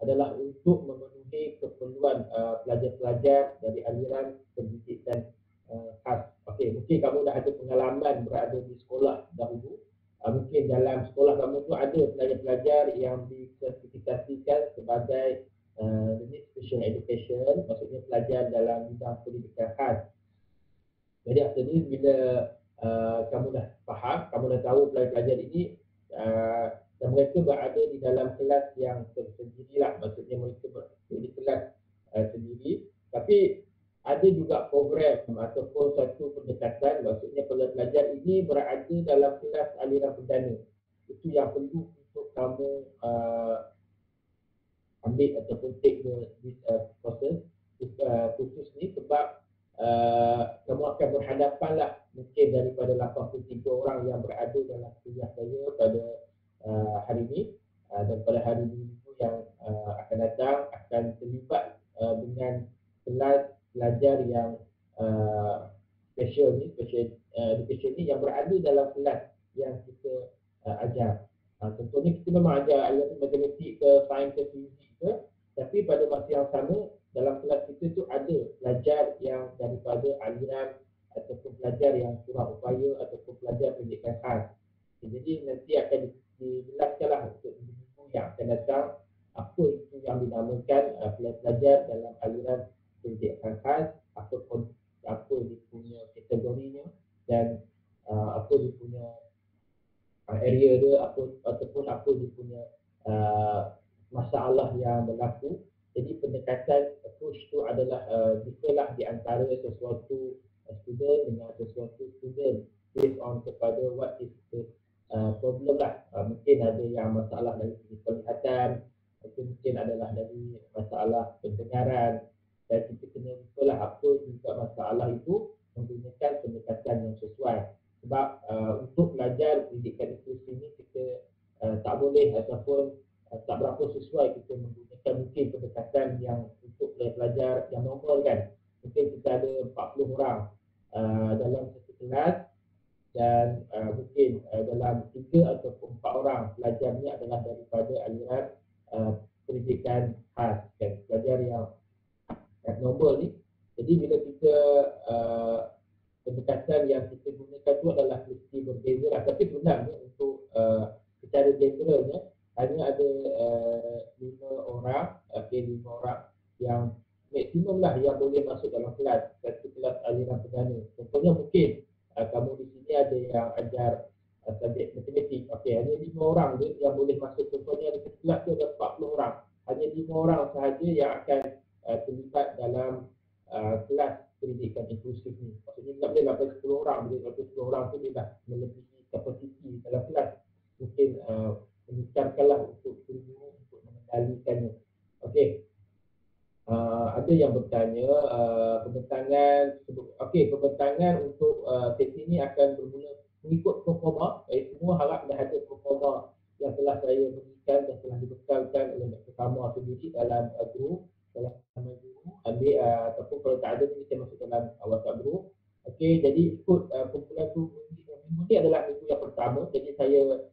adalah untuk memenuhi keperluan pelajar-pelajar dari aliran pendidikan khas. Okey, mungkin kamu dah ada pengalaman berada di sekolah dahulu. Mungkin dalam sekolah kamu tu ada pelajar-pelajar yang diklasifikasikan sebagai unit special education, maksudnya pelajar dalam bidang pendidikan khas. Jadi akhirnya bila kamu dah faham, kamu dah tahu pelajar-pelajar ini dan mereka berada di dalam kelas yang tersendirilah, maksudnya mereka berada di kelas sendiri, tapi ada juga program ataupun satu pendekatan, maksudnya pelajar ini berada dalam kelas aliran perdana. Itu yang perlu untuk kamu ambil ataupun take this courses, khusus ni sebab kamu akan berhadapan lah mungkin daripada 83 orang yang berada dalam kuliah saya pada hari ini, dan pada hari minggu yang akan datang akan terlibat dengan kelas pelajar yang special education ni yang berada dalam kelas yang kita ajar. Contohnya kita memang ajar aliran matematik ke, sains ke, fizik ke, tapi pada masa yang sama dalam kelas kita tu ada pelajar yang daripada aliran ataupun pelajar yang kurang upaya ataupun pelajar pendidikan khas. Jadi nanti akan dijelaskanlah untuk minggu yang akan datang apa itu yang dinamakan pelajar dalam aliran pendidikan khas, apa dia punya kategorinya dan apa dia punya area dia, ataupun apa dia punya masalah yang berlaku. Jadi pendekatan approach tu adalah different di antara sesuatu student dengan sesuatu student based on kepada what is the problem lah. Mungkin ada yang masalah dari segi penglihatan, mungkin adalah dari masalah pendengaran, dan kita kena lah apa juga masalah itu menggunakan pendekatan yang sesuai. Sebab untuk belajar pendidikan inklusif ini kita tak boleh ataupun tak berapa sesuai kita menggunakan mungkin pendekatan yang untuk pelajar yang normal kan. Mungkin kita ada 40 orang dalam satu kelas dan mungkin dalam 3 ataupun 4 orang pelajar ni adalah daripada aliran pendidikan khas kan, pelajar yang normal ni. Jadi bila kita pendekatan yang kita gunakan tu adalah mesti berbeza lah. Tapi sebenarnya untuk secara generalnya hanya ada 5 orang, 5 orang yang maksimum lah yang boleh masuk dalam kelas, satu kelas aliran perdana. Contohnya mungkin kamu di sini ada yang ajar subjek matematik, hanya 5 orang je yang boleh masuk. Contohnya di kelas tu ada 40 orang, hanya 5 orang sahaja yang akan terlibat dalam kelas pendidikan inklusif ni. Maksudnya tak boleh sampai 10 orang, bila sampai 10 orang tu dia dah melebihi kapasiti dalam kelas. Mungkin menyesuaikanlah untuk guru untuk mengendalikannya. Okey. Ada yang bertanya pembentangan untuk sesi ini akan bermula mengikut performa. Semua harap dah ada performa yang telah saya berikan dan telah dibekalkan oleh Dr. Kamar sendiri dalam group, dalam guru ambil ataupun kalau tak ada ni kita masuk dalam WhatsApp group. Okey, jadi ikut kumpulan tu minggu ni adalah minggu yang pertama. Jadi saya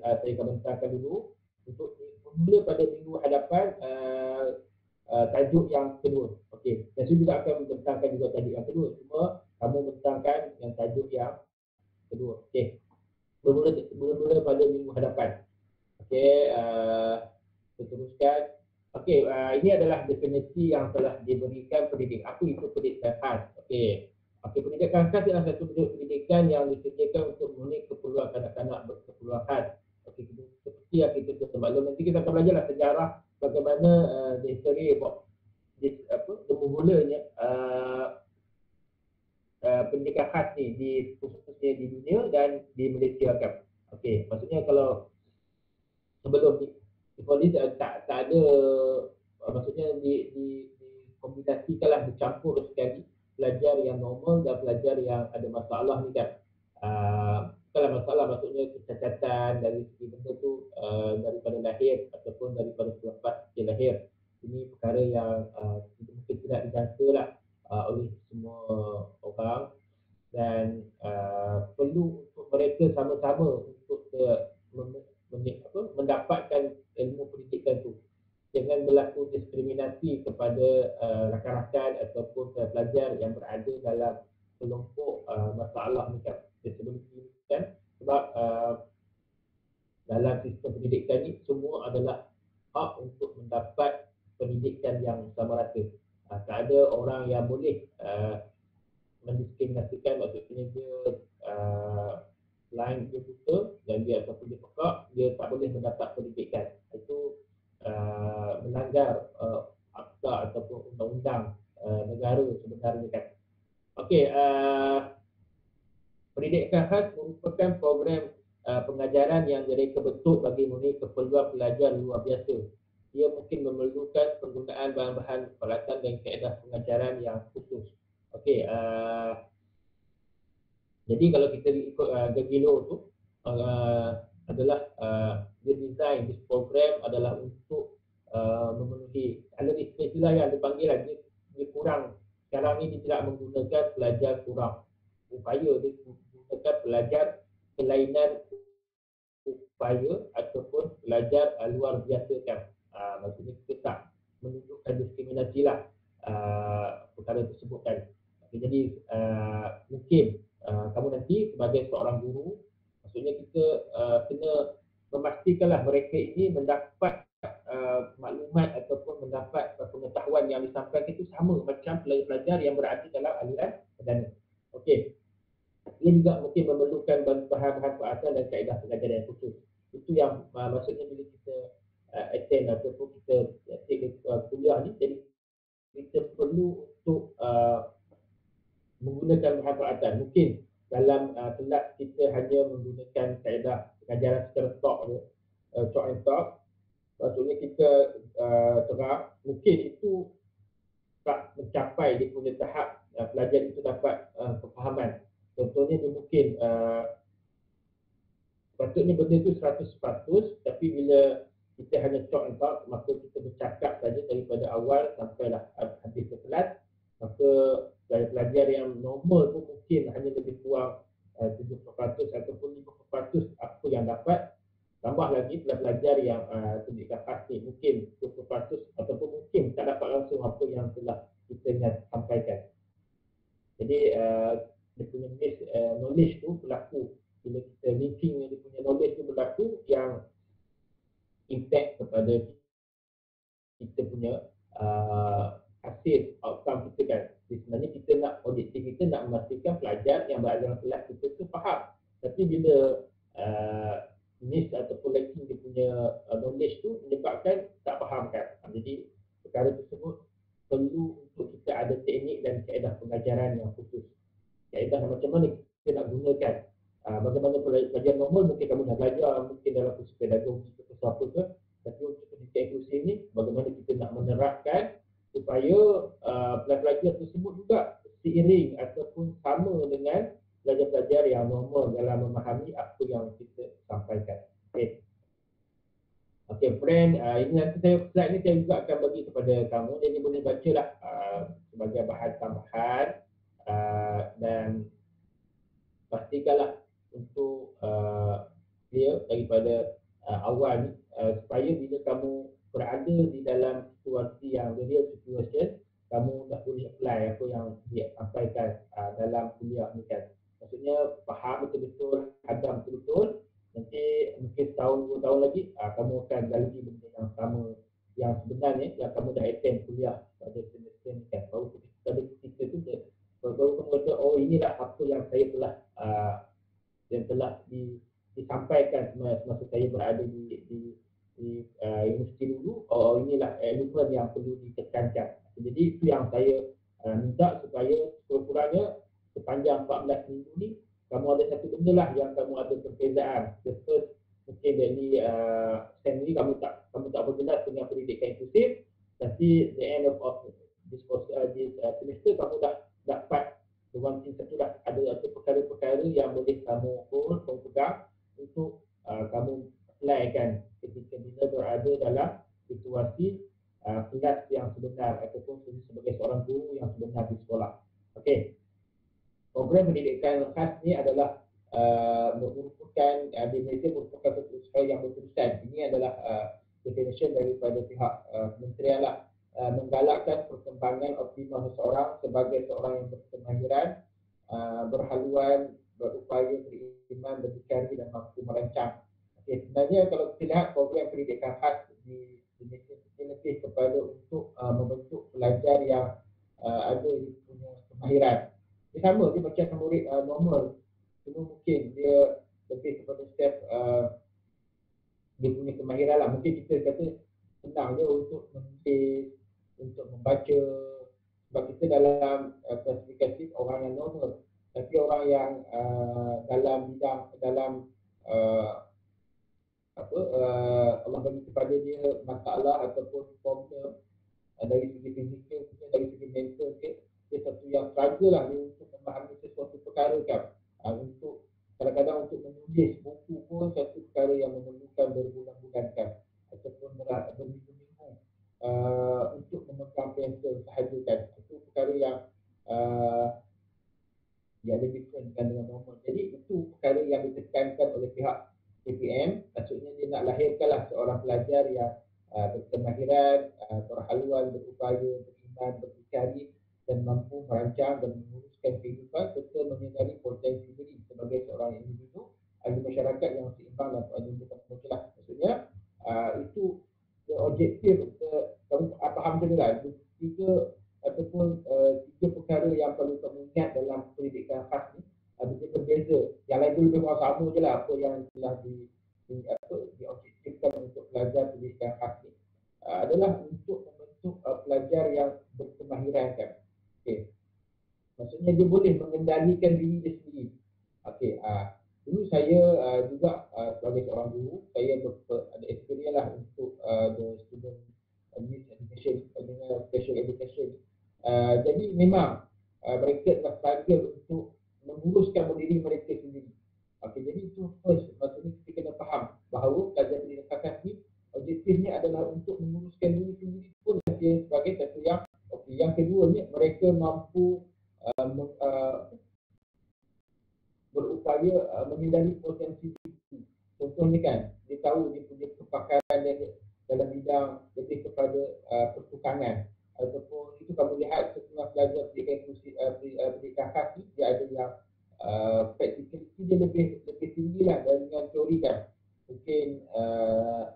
akan bentangkan dulu untuk bermula pada minggu hadapan tajuk yang kedua. Okey, dan saya juga akan membentangkan juga tajuk yang kedua. Cuma kamu bentangkan yang tajuk yang kedua. Okey. Bermula pada minggu hadapan. Okey, kita teruskan. Okey, ini adalah definisi yang telah diberikan pendidikan. Apa itu pendidikan khas? Okey. Okey, pendidikan khas adalah satu pendidikan yang disediakan untuk memenuhi keperluan kanak-kanak berkeperluan khas. Okey, seperti yang kita maklum, nanti kita akan belajarlah sejarah bagaimana history about bermulanya pendidikan khas ni khususnya di dunia dan di Malaysia kan. Okey, maksudnya kalau sebelum ni polis tak ada maksudnya dikombinasikanlah, dicampur sekali pelajar yang normal dan pelajar yang ada masalah ni kan. Bukanlah masalah, maksudnya kecacatan dari segi benda tu daripada lahir ataupun daripada selepas dia lahir. Ini perkara yang mungkin tidak dijangka lah oleh semua orang, dan perlu untuk mereka sama-sama untuk mendapatkan ilmu pendidikan tu. jangan berlaku diskriminasi kepada rakan-rakan ataupun pelajar yang berada dalam kelompok masalah ni kan, disability ni kan. Sebab dalam sistem pendidikan ni semua adalah hak untuk mendapat pendidikan yang sama rata. Tak ada orang yang boleh mendiskriminasikan, maksudnya dia lain dia buta dan dia ataupun dia pekak, dia tak boleh mendapat pendidikan. Itu melanggar akta ataupun undang-undang negara sebenarnya kan. Okey, pendidikan khas merupakan program pengajaran yang direka bentuk bagi memenuhi keperluan pelajar luar biasa. Ia mungkin memerlukan penggunaan bahan-bahan peralatan dan kaedah pengajaran yang khusus. Okey, jadi kalau kita ikut Gagilo tu adalah dia design this program adalah untuk memenuhi, kalau istilah yang dipanggil lah, dia kurang, sekarang ni dia tidak menggunakan pelajar kurang upaya, dia menggunakan pelajar kelainan upaya ataupun pelajar luar biasa kan. Maksudnya kita tak menunjukkan diskriminasi lah perkara tersebut kan. Jadi mungkin kamu nanti sebagai seorang guru, maksudnya kita kena memastikanlah mereka ini mendapat maklumat ataupun mendapat pengetahuan yang disampaikan itu sama macam pelajar-pelajar yang berada dalam aliran perdana. Okey. Ia juga mungkin memerlukan bahan-bahan peralatan dan kaedah pengajaran yang khusus. Itu yang maksudnya bila kita attend ataupun kita take kuliah ni, jadi kita perlu untuk menggunakan bahan peralatan. Mungkin dalam kelas kita hanya menggunakan kaedah pengajaran secara talk and talk. Maksudnya kita terang, mungkin itu tak mencapai dia punya tahap pelajar itu dapat kefahaman. Contohnya dia mungkin sepatutnya benda itu 100%, tapi bila kita hanya talk and talk, maka kita bercakap saja daripada awal sampailah habis ke kelas, maka pelajar yang normal pun mungkin hanya lebih kurang 70% ataupun 50% apa yang dapat. Tambah lagi pelajar yang pendidikan khas ni mungkin 20% ataupun mungkin tak dapat langsung apa yang telah kita sampaikan. Jadi dia punya knowledge tu berlaku bila kita linking dia punya knowledge tu berlaku yang impact kepada kita punya hasil outcome kita kan. Jadi sebenarnya kita nak, objektif kita nak memastikan pelajar yang berada dalam kelas kita tu faham. Tapi bila miss ataupun lacking dia punya knowledge tu menyebabkan tak faham kan. Jadi perkara tersebut perlu untuk kita ada teknik dan kaedah pengajaran yang khusus. Kaedah macam mana kita nak gunakan. Bagaimana pelajar normal mungkin kamu dah belajar, mungkin dalam kursus pedagogi ke apa ke, tapi untuk pendidikan inklusif ni bagaimana kita nak menerapkan supaya pelajar-pelajar tersebut juga seiring ataupun sama dengan pelajar-pelajar yang normal dalam memahami apa yang kita sampaikan. Okey. Okey, friend, ini nanti slide ni saya juga akan bagi kepada kamu, jadi boleh bacalah sebagai bahan tambahan dan pastikanlah untuk clear daripada awal ni supaya bila kamu berada di dalam situasi yang real situation, kamu dah boleh apply apa yang dia sampaikan dalam kuliah ni kan. Maksudnya faham betul-betul, hadam betul-betul, nanti mungkin setahun, 2 tahun lagi kamu akan dalami benda yang sama yang sebenarnya yang kamu dah attend kuliah pada semester ni kan. Baru ketika tu baru kamu kata, oh inilah apa yang saya telah disampaikan semasa saya berada di universiti dulu. Oh inilah elemen yang perlu ditekankan. Jadi itu yang saya minta supaya kurang-kurangnya sepanjang 14 minggu ni kamu ada satu benda lah yang kamu ada perbezaan. First, mungkin dari SEM ni kamu tak bergerak dengan pendidikan inklusif, tapi the end of this semester kamu dah dapat one thing satu lah, ada perkara-perkara yang boleh kamu pegang untuk kamu apply kan ketika bila berada dalam situasi kelas yang sebenar ataupun sebagai seorang guru yang sebenar di sekolah. Okey. Program pendidikan khas ni adalah merupakan di Malaysia merupakan satu usaha yang berterusan. Ini adalah definition daripada pihak kementerian lah, menggalakkan perkembangan optimal seseorang sebagai seorang yang berkemahiran, berhaluan, berupaya, beriman, berdikari dan mampu merancang. Okay, sebenarnya kalau kita lihat program pendidikan khas di Indonesia ini lebih kepada untuk membentuk pelajar yang ada punya kemahiran. Dia sama dia macam murid normal, cuma mungkin dia lebih kepada step dia punya kemahiran lah. Mungkin kita kata senang je untuk menulis, untuk membaca, sebab kita dalam klasifikasi orang yang normal. Tapi orang yang dalam bidang Allah bagi kepada dia masalah ataupun problem dari segi fizikal, dari segi mental, dia satu yang struggle lah dia untuk memahami sesuatu perkara kan. Untuk kadang-kadang untuk menulis buku pun satu perkara yang memerlukan berbulan-bulan kan, ataupun berminggu-minggu untuk memegang pensel sahaja kan. Itu perkara yang lebih kurang dengan normal. Jadi itu perkara yang ditekankan oleh pihak KPM. Maksudnya dia nak lahirkanlah seorang pelajar yang berkemahiran, berhaluan, berupaya, beriman, berdikari dan mampu merancang dan menguruskan kehidupan serta menyadari potensi diri sebagai seorang individu ahli masyarakat yang seimbang dan berkeadilan sosial. Maksudnya itu objektif kamu faham macam ni lah. Tiga ataupun tiga perkara yang perlu kamu ingat dalam pendidikan khas ni berbeza. Yang lain tu lebih kurang sama je lah apa yang telah diobjektifkan untuk pelajar pendidikan khas ni adalah untuk membentuk pelajar yang berkemahiran kan. Okay. Maksudnya dia boleh mengendalikan diri dia sendiri. Okay. Dulu saya juga sebagai seorang guru, saya ada experience lah untuk the student youth education dengan special education. Jadi memang mereka telah struggle untuk menguruskan diri mereka sendiri. Okay, jadi itu first, maksudnya kita kena faham bahawa pelajar pendidikan khas ni objektifnya adalah untuk menguruskan diri sendiri pun sebagai satu yang okay. Yang keduanya mereka mampu berupaya menyedari potensi diri. Contohnya kan, dia tahu dia punya kepakaran dia dalam bidang lebih kepada pertukangan ataupun itu kamu lihat setengah pelajar pendidikan khas ni dia ada yang practicality dia lebih tinggi lah dengan teori kan. Mungkin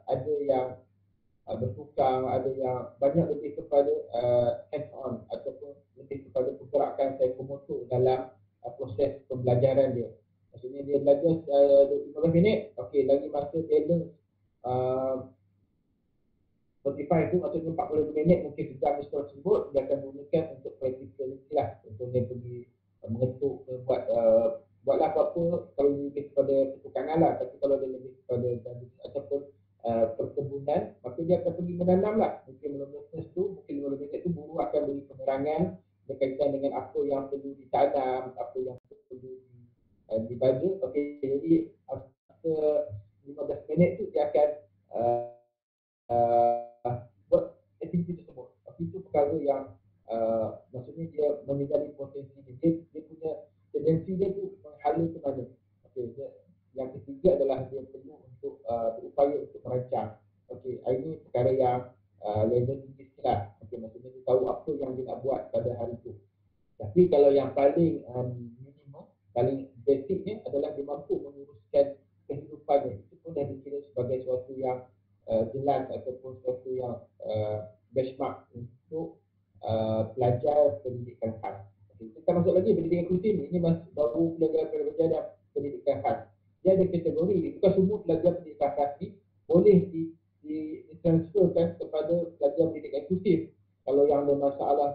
ada yang bertukang, ada yang banyak lebih kepada hands on ataupun lebih kepada pergerakan psikomotor dalam proses pembelajaran dia. Maksudnya dia belajar 15 minit, okey lagi masa balance 45 itu maksudnya 40 minit mungkin sejam setelah tersebut dia akan gunakan untuk practicality lah. Contohnya pergi mengetuk, buatlah apa-apa kalau lebih kepada pertukangan lah. Tapi kalau dia lebih kepada ataupun perkebunan, maka dia akan pergi menanam lah. Mungkin 15 minit tu, mungkin 15 minit tu guru akan beri penerangan berkaitan dengan apa yang perlu ditanam, apa yang perlu dibaca. Okey, jadi after 15 minit tu dia akan buat aktiviti tersebut. Itu perkara yang maksudnya dia menyadari potensi dia punya tendensi dia tu menghala ke mana. Okay. Yang ketiga adalah dia perlu untuk berupaya untuk merancang. Okey, ini perkara yang level tinggi sikit lah. Okay, maksudnya dia tahu apa yang dia nak buat pada hari itu. Tapi kalau yang paling minimum, paling basicnya adalah dia mampu menguruskan kehidupannya. Itu pun dah dikira sebagai sesuatu yang jelas ataupun sesuatu yang benchmark untuk pelajar pendidikan khas. Kita masuk lagi pendidikan inklusif ini baru pelajar pendidikan khas. Dia ada kategori, bukan semua pelajar pendidikan khas ini boleh ditransferkan kepada pelajar pendidikan inklusif. Kalau yang ada masalah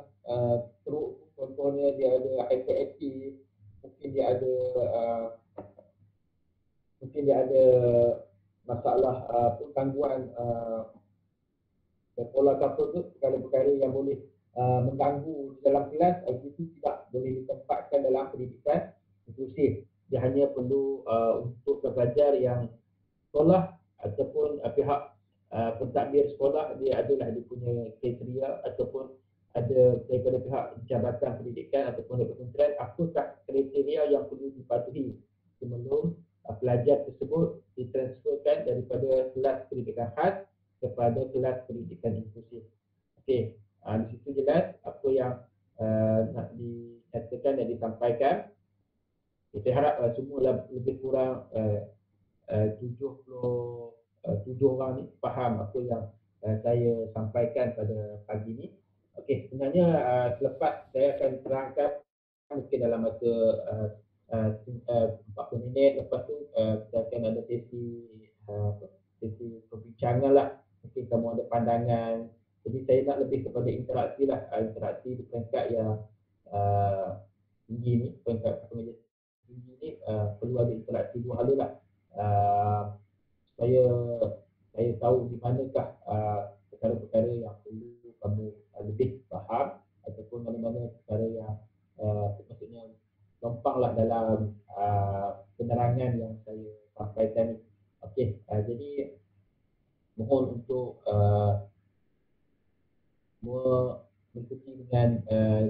teruk, contohnya dia ada hyperactive, mungkin dia ada masalah gangguan pola kapal tu, perkara-perkara yang boleh mengganggu dalam kelas, itu tidak boleh ditempatkan dalam pendidikan inklusif. Dia hanya perlu untuk pelajar yang sekolah ataupun pihak pentadbir sekolah dia adalah dia punya kriteria ataupun ada daripada pihak Jabatan Pendidikan ataupun daripada kementerian apakah kriteria yang perlu dipatuhi sebelum pelajar tersebut ditransferkan daripada kelas pendidikan khas kepada kelas pendidikan inklusif. Okey, di situ jelas apa yang nak dinyatakan dan disampaikan. Kita harap semua lebih kurang 77 orang ni faham apa yang saya sampaikan pada pagi ni. Okey, sebenarnya selepas saya akan terangkan mungkin dalam masa 40 minit, lepas tu kita akan ada sesi perbincangan lah. Mungkin kamu ada pandangan. Jadi saya nak lebih kepada interaksi lah, interaksi di peringkat yang tinggi ni, peringkat pengajian tinggi ni perlu ada interaksi dua hala lah. Supaya saya tahu di manakah perkara-perkara yang perlu kamu lebih faham ataupun mana-mana perkara yang maksudnya lompanglah dalam penerangan yang saya sampaikan ni. Okey, jadi mohon untuk mengikuti dengan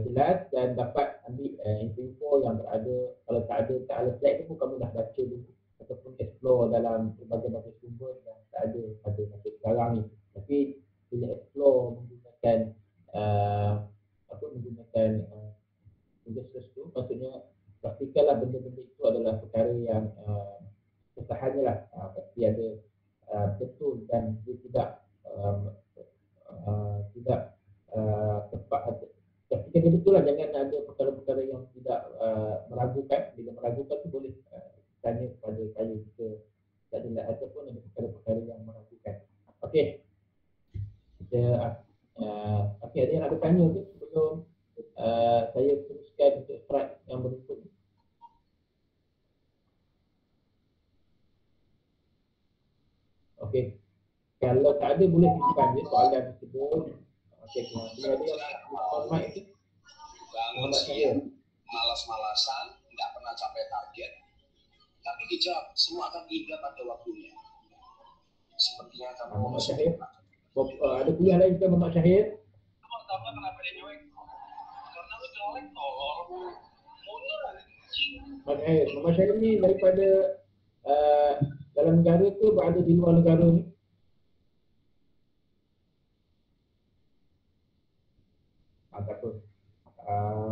jelas dan dapat ambil info yang berada. Kalau tak ada slide tu pun kamu dah baca dulu ataupun explore dalam berbagai-bagai sumber yang tak ada pada masa sekarang ni. Tapi bila explore menggunakan menggunakan research tu, maksudnya pastikanlah benda-benda itu adalah perkara yang sesahannya lah, pasti ada betul dan dia tidak tepat. Pastikan dia betul lah, jangan ada perkara-perkara yang tidak meragukan. Bila meragukan tu boleh tanya kepada saya jika tak ada ataupun ada perkara-perkara yang meragukan. Okey, kita okey, ada yang nak bertanya tu sebelum saya teruskan untuk slide yang berikut ni? Okey, kalau tak ada boleh simpan je soalan tersebut. Okey, dia ada yang nak mic tu. Bangun siang, malas-malasan, nggak pernah capai target, tapi dijawab semua akan indah pada waktunya. Sepertinya kamu Muhammad Syahid. Ada kuliah lain ke Muhammad Syahid? Pertama kenapa dia nyuek? Karena lu jelek tolol, mundur anjing. Muhammad Syahid ni daripada dalam negara ke berada di luar negara ni? Tak apa.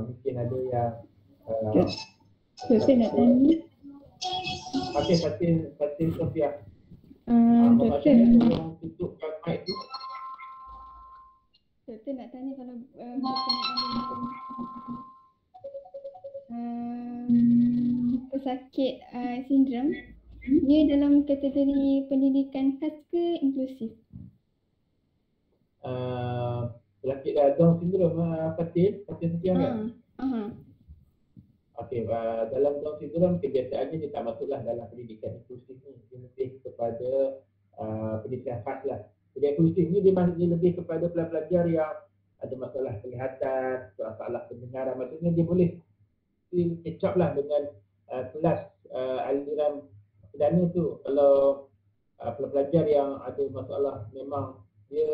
Mungkin ada yang Saya nak tanya. Okey, Fatin Sofia. Muhammad Syahid tolong tutupkan mic tu. Doktor nak tanya kalau berkenaan dengan pesakit sindrom, dia dalam kategori pendidikan khas ke inklusif? Pelakit Down syndrome, Fatin Sofia kan? Okey, dalam Down syndrome kebiasaannya dia tak masuklah dalam pendidikan inklusif ni. Dia lebih kepada pendidikan khas lah. Pendidikan inklusif ni dia lebih kepada pelajar-pelajar yang ada masalah penglihatan, masalah pendengaran. Maksudnya dia boleh catch up lah dengan kelas aliran perdana tu. Kalau pelajar yang ada masalah memang dia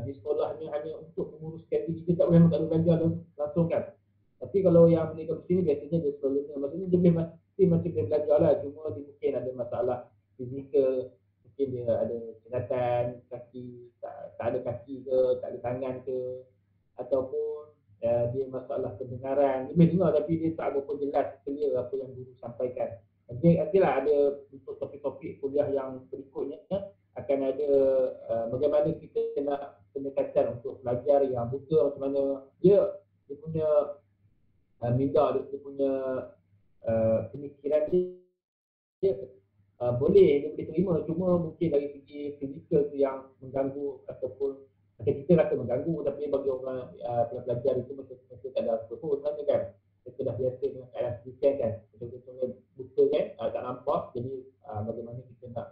di sekolahnya hanya untuk menguruskan diri, dia tak boleh belajar langsung kan. Tapi kalau yang pendidikan sini biasanya dia sekolahnya, maksudnya dia masih boleh belajar lah, cuma dia mungkin ada masalah fizikal, mungkin dia ada cedatan kaki, tak ada kaki ke, tak ada tangan ke, ataupun dia masalah pendengaran. Dia boleh dengar tapi dia tak berapa jelas clear apa yang guru sampaikan. Nantilah ada untuk topik-topik kuliah yang berikutnya akan ada bagaimana kita nak pendekatan untuk pelajar yang buta, macam mana dia punya minda, dia punya pemikiran dia boleh terima, cuma mungkin dari segi fizikal tu yang mengganggu ataupun kita rasa mengganggu, tapi bagi orang pelajar itu masa tak ada apa pun sebenarnya kan. Kita dah biasa dengan keadaan fizikal kan, betul-betul buta kan, tak nampak. Jadi bagaimana kita nak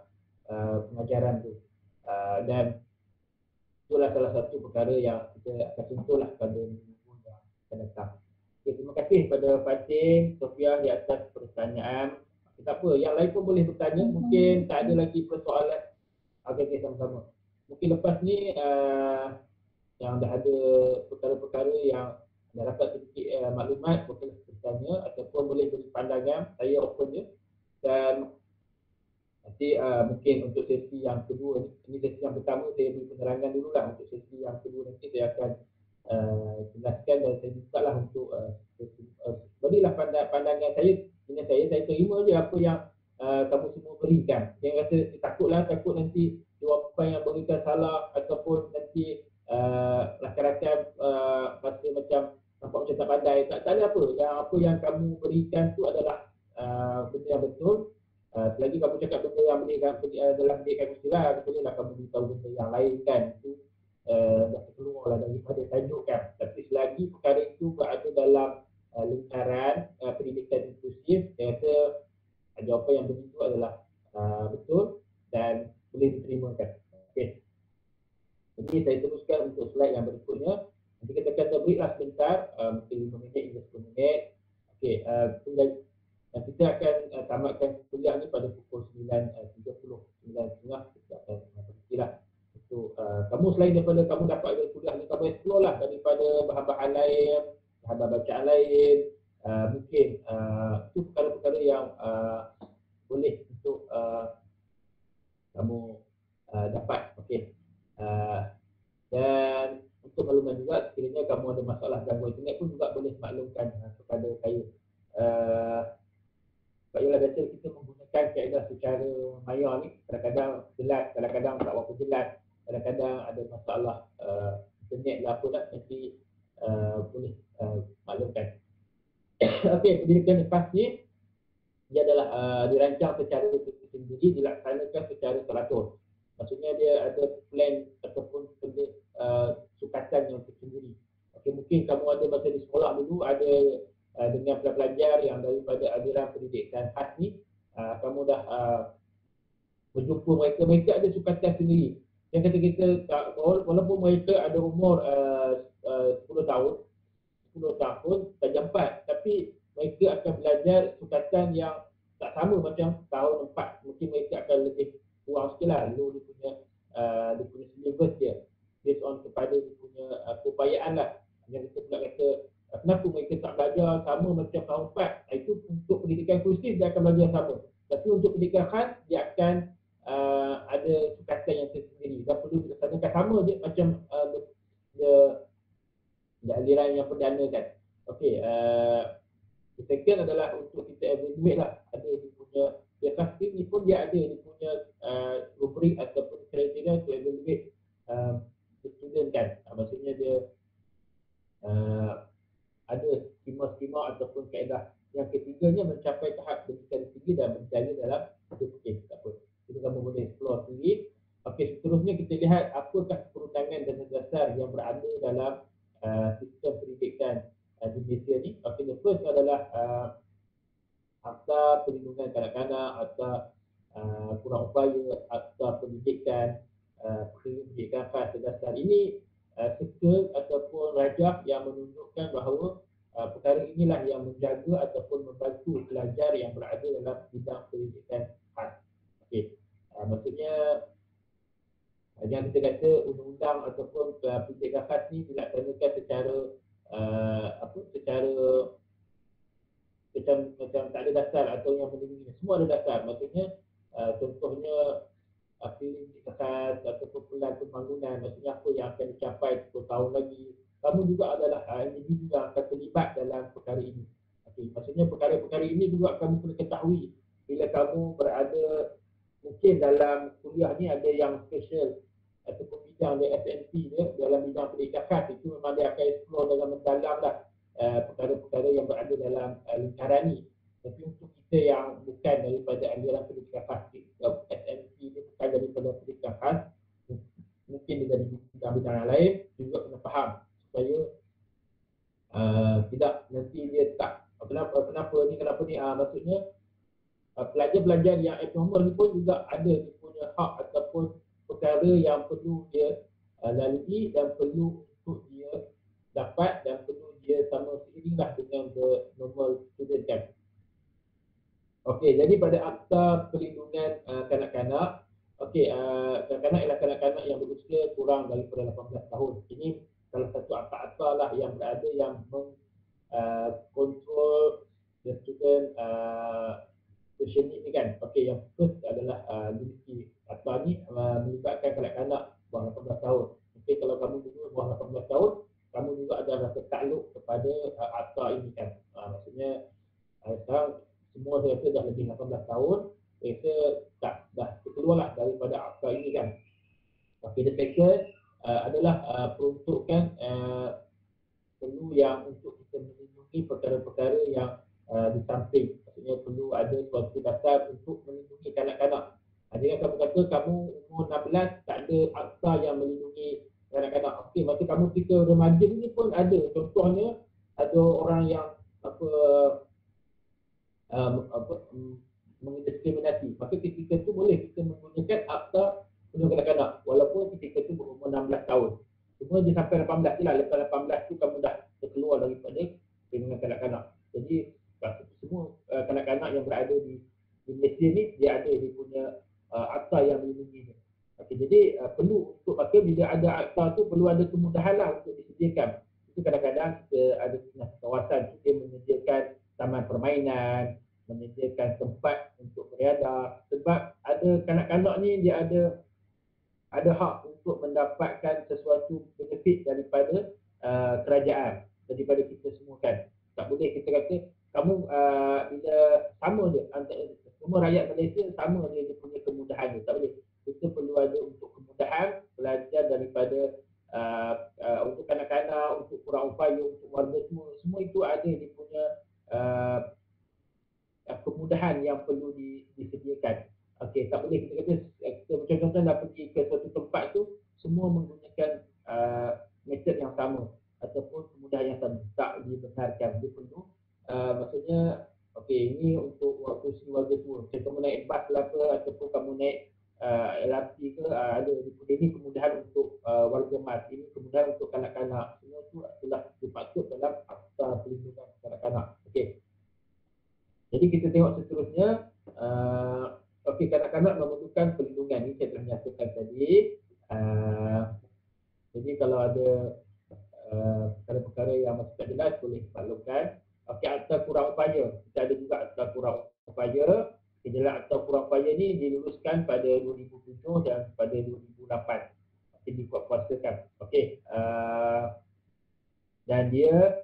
pengajaran tu, dan itulah salah satu perkara yang kita akan sentuh lah pada minggu yang akan datang. Okay, terima kasih kepada Fatin Sofia di atas pertanyaan. Tak apa, yang lain pun boleh bertanya. Mungkin tak ada lagi persoalan. Okey, sama-sama. Mungkin lepas ni yang dah ada perkara-perkara yang dah dapat sedikit maklumat, boleh bertanya ataupun boleh beri pandangan. Saya open je. Dan Nanti mungkin untuk sesi yang kedua, ini sesi yang pertama saya beri penerangan dulu lah. Untuk sesi yang kedua nanti saya akan jelaskan dan saya buka lah untuk berilah pandangan saya dengan saya terima je apa yang kamu semua berikan. Jangan rasa takut nanti jawapan yang berikan salah ataupun nanti rakan-rakan rasa macam nampak macam tak pandai. Tak ada apa. Yang apa yang kamu berikan tu adalah benda yang betul. Selagi kamu cakap benda yang dalam pendidikan Islam, bolehlah kamu beritahu benda yang lain kan. Itu dah keluar lah daripada tajuk kan. Tapi selagi perkara itu berada dalam lingkaran pendidikan inklusif, saya rasa jawapan yang begitu adalah betul dan boleh diterima kan. Okey. Jadi saya teruskan untuk slide yang berikutnya. Nanti kita akan break lah sebentar, mungkin 5 minit hingga 10 minit. Okey, kita akan tamatkan kuliah ni pada pukul 9.30, 9.30 kita akan berhenti lah. Untuk kamu selain daripada kamu dapat dari kuliah ni, kamu explore lah daripada bahan-bahan lain, bahan bacaan lain. Mungkin itu perkara-perkara yang boleh untuk kamu dapat. Okey. Dan untuk makluman juga, sekiranya kamu ada masalah gangguan internet pun juga boleh maklumkan kepada saya. Sebab ialah biasa kita menggunakan kaedah secara maya ni, kadang-kadang jelas, kadang-kadang tak berapa jelas, kadang-kadang ada masalah internet lah apa tak, nanti boleh maklumkan. Okey, pendidikan lepas ni dia adalah dirancang secara sendiri, dilaksanakan secara teratur. Maksudnya dia ada plan ataupun sukatan yang tersendiri. Okey, mungkin kamu ada masa di sekolah dulu ada dengan pelajar yang daripada aliran pendidikan khas ni, kamu dah berjumpa mereka ada sukatan sendiri. Yang kata kita walaupun mereka ada umur 10 tahun saja 4, tapi mereka akan belajar sukatan yang tak sama macam tahun 4. Mungkin mereka akan lebih kurang sikit lah dia punya syllabus dia based on kepada dia punya keupayaan lah. Yang kita pula kata kenapa mereka tak belajar sama macam tahun 4. Itu untuk pendidikan inklusif dia akan belajar sama, tapi untuk pendidikan khas dia akan ada sukatan yang tersendiri dan perlu dilaksanakan sama je macam aliran yang perdana kan. Okey, second adalah untuk kita evaluate lah. Ada dia punya khas ni pun dia ada dia punya rubrik ataupun kriteria to evaluate the student kan. Maksudnya dia ada skema-skema ataupun kaedah. Yang ketiganya mencapai tahap pendidikan tinggi dan berjaya dalam hidup. Okey, tak apa. Jadi kamu boleh explore sendiri. Okey, seterusnya kita lihat apakah perundangan dan dasar yang berada dalam sistem pendidikan di Malaysia ni. Okey, the first adalah Akta Perlindungan Kanak-kanak, Akta Kurang Upaya, Akta Pendidikan, pendidikan khas dan dasar. Ini circle ataupun rajah yang menunjukkan bahawa perkara inilah yang menjaga ataupun membantu pelajar yang berada dalam bidang pendidikan khas. Okey, maksudnya yang kita kata undang-undang ataupun pendidikan khas ni dilaksanakan secara macam tak ada dasar atau yang benda-benda semua ada dasar. Maksudnya contohnya pendidikan khas ataupun pelan pembangunan, maksudnya apa yang akan dicapai 10 tahun lagi. Kamu juga adalah individu yang akan terlibat dalam perkara ini. Okay. Maksudnya perkara-perkara ini juga kamu perlu ketahui bila kamu berada mungkin dalam kuliah ni ada yang special ataupun bidang dia SNP dia dalam bidang pendidikan khas, itu memang dia akan explore dengan mendalam lah perkara-perkara yang berada dalam lingkaran ni. Tapi untuk kita yang bukan daripada aliran pendidikan khas, SNP ni bukan daripada pendidikan khas, mungkin dia dari bidang-bidang yang lain, juga kena faham supaya tidak nanti dia tak kenapa ni maksudnya pelajar-pelajar yang abnormal ni pun juga ada dia punya hak ataupun perkara yang perlu dia lalui dan perlu untuk dia dapat dan perlu dia sama seiringlah dengan the normal student kan. Okey, jadi pada Akta Perlindungan Kanak-kanak, okey, kanak-kanak ialah kanak-kanak yang berusia kurang daripada 18 tahun. Ini salah satu akta-akta lah yang berada yang mengkontrol the student special need ni kan. Okey, yang first adalah ability. Akta ni melibatkan kanak-kanak bawah 18 tahun. Okey, kalau kamu dulu bawah 18 tahun, kamu juga ada rasa takluk kepada akta ini kan. Maksudnya sekarang semua saya rasa dah lebih 18 tahun, saya rasa dah keluarlah daripada akta ini kan. Okey, the second adalah peruntukan perlu yang untuk kita melindungi perkara-perkara yang di samping. Maksudnya perlu ada suatu dasar untuk melindungi kanak-kanak. Jika kamu kata kamu umur 16 tak ada akta yang melindungi kanak-kanak. Okey, masa kamu kita remaja ni pun ada. Contohnya ada orang yang mendiskriminasi. Maka ketika tu boleh kita menggunakan akta perlindungan kanak-kanak walaupun ketika tu berumur 16 tahun. Cuma dia sampai 18 je lah. Lepas 18 tu kamu dah terkeluar daripada perlindungan kanak-kanak. Jadi semua kanak-kanak yang berada di Malaysia ni dia ada dia punya akta yang melindungi. Okey, jadi perlu untuk maka bila ada akta tu perlu ada kemudahan lah untuk disediakan. Itu kadang-kadang kita ada kawasan kita menyediakan taman permainan, menyediakan tempat untuk beriadah. Sebab ada kanak-kanak ni dia ada hak untuk mendapatkan sesuatu benefit daripada kerajaan, daripada kita semua kan. Tak boleh kita kata kamu bila sama je antara semua rakyat Malaysia sama dia punya kemudahan dia. Tak boleh. Kita perlu ada untuk kemudahan belajar daripada untuk kanak-kanak, untuk kurang upaya, untuk warga semua itu ada dia punya kemudahan yang perlu disediakan. Okey, tak boleh kita kata kita contoh-contoh nak pergi ke suatu tempat tu semua menggunakan metod yang sama ataupun kemudahan yang sama. Tak dibenarkan. Dia perlu maksudnya okey, ini untuk kursi warga tua. Macam kamu naik bas lah ke ataupun kamu naik LRT ke ada ini kemudahan untuk warga mas, ini kemudahan untuk kanak-kanak. Semua tu telah dimaksud dalam akta perlindungan kanak-kanak. Okey. Jadi kita tengok seterusnya, okey, kanak-kanak memerlukan perlindungan. Ini saya telah nyatakan tadi. Jadi kalau ada perkara-perkara yang masih tak jelas boleh maklumkan. Okey, akta kurang upaya. Kita ada juga akta kurang upaya. Dalam akta kurang upaya ni diluluskan pada 2007 dan pada 2008. Okey, dikuatkuasakan. Okey, dan dia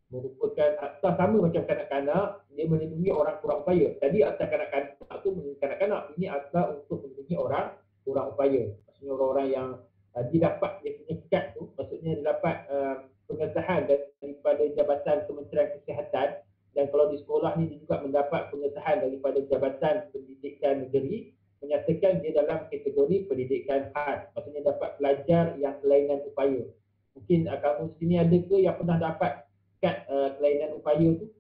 merupakan akta sama macam kanak-kanak, dia melindungi orang kurang upaya. Tadi akta kanak-kanak tu melindungi kanak-kanak, ini akta untuk melindungi orang kurang upaya. Maksudnya orang-orang yang didapat dia punya kad tu, maksudnya dia dapat pengesahan daripada Jabatan Kementerian Kesihatan, dan kalau di sekolah ni dia juga mendapat pengesahan daripada Jabatan Pendidikan Negeri menyatakan dia dalam kategori pendidikan khas. Maksudnya dapat pelajar yang kelainan upaya. Mungkin kamu sini ada ke yang pernah dapat kad kelainan upaya tu?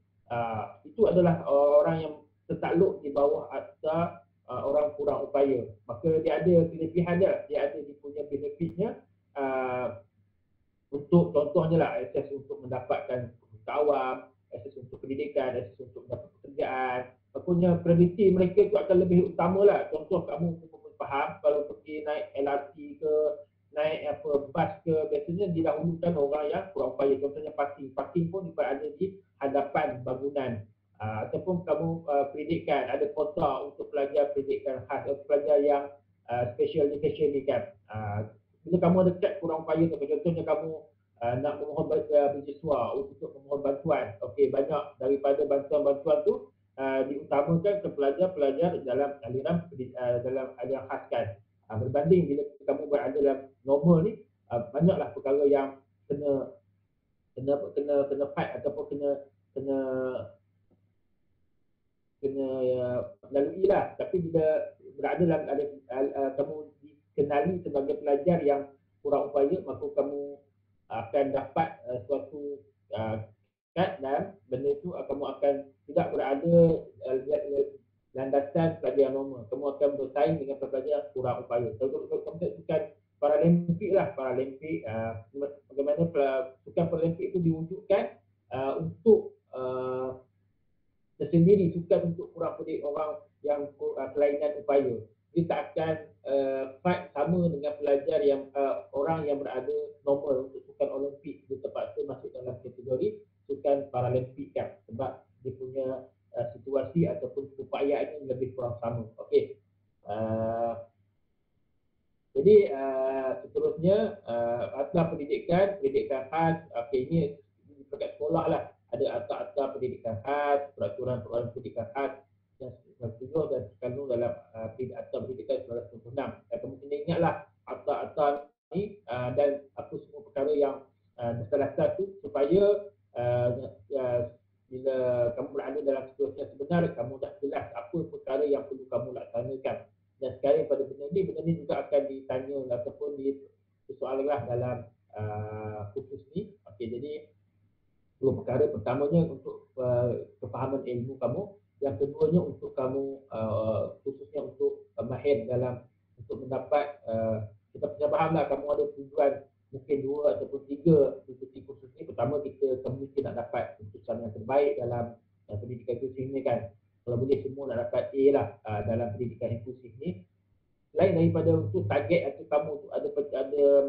Itu adalah orang yang tertakluk di bawah akta orang kurang upaya. Maka dia ada kelebihan dia ada dia punya benefitnya, untuk contohnya lah akses untuk mendapatkan buku awam, akses untuk pendidikan, akses untuk mendapat pekerjaan. Maksudnya prediksi mereka itu akan lebih utama lah. Contoh kamu faham kalau pergi naik LRT ke naik bas ke, biasanya didahulukan orang yang kurang upaya. Contohnya parking pun ada di hadapan bangunan. Ataupun kamu pendidikan, ada kota untuk pelajar pendidikan khas, pelajar yang special education ni kan. Bila kamu ada kad kurang upaya tu, contohnya kamu nak memohon beasiswa untuk memohon bantuan. Okey, banyak daripada bantuan-bantuan tu diutamakan ke pelajar-pelajar dalam aliran khas kan. Berbanding bila kamu berada dalam normal ni, banyaklah perkara yang kena fight ataupun kena lalui lah. Tapi bila berada dalam kamu dikenali sebagai pelajar yang kurang upaya, maka kamu akan dapat suatu kad, dan benda itu kamu akan tidak berada landasan pelajar normal. Kamu akan bersaing dengan pelajar kurang upaya. Kalau kamu bukan Paralimpik lah, Paralimpik bagaimana sukan Paralimpik itu diwujudkan untuk tersendiri, sukan untuk kurang pendek, orang yang kelainan upaya. Dia tak akan fight sama dengan pelajar yang orang yang berada normal untuk sukan Olimpik. Dia terpaksa masuk dalam kategori sukan Paralimpik kan, sebab dia punya situasi Jadi seterusnya akta pendidikan khas. Ini dekat sekolah lah. Ada akta pendidikan khas, peraturan pendidikan khas yang 1997 dan terkandung dalam akta pendidikan 1996. Kamu kena ingatlah akta-akta ni dan apa semua perkara yang dasar-dasar tu supaya bila kamu berada dalam situasi yang sebenar, kamu dah jelas apa perkara yang perlu kamu laksanakan. Dan sekarang pada benda ni juga akan ditanya ataupun disoalkan dalam kursus ni. Jadi dua perkara, pertamanya untuk kefahaman ilmu kamu, yang keduanya untuk kamu khususnya untuk mahir dalam untuk mendapat kita percaya fahamlah kamu ada tujuan mungkin 2 ataupun 3 mengikuti kursus ni. Pertama, kamu mungkin nak dapat keputusan yang terbaik dalam pendidikan inklusif ni kan. Kalau boleh semua nak dapat A lah dalam pendidikan inklusif ni. Selain daripada untuk target atau kamu ada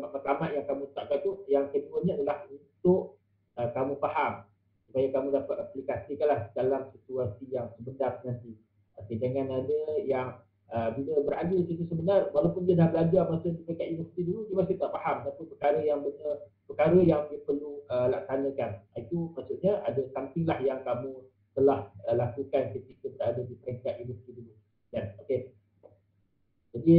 matlamat yang kamu tetapkan tu, yang keduanya adalah untuk kamu faham supaya kamu dapat aplikasikanlah dalam situasi yang sebenar nanti. Jangan ada yang bila berada di situ sebenar, walaupun dia dah belajar masa dekat universiti dulu, dia masih tak faham apa perkara yang benar, perkara yang dia perlu laksanakan. Itu maksudnya ada something lah yang kamu telah lakukan ketika berada di peringkat universiti dulu. Okey. Jadi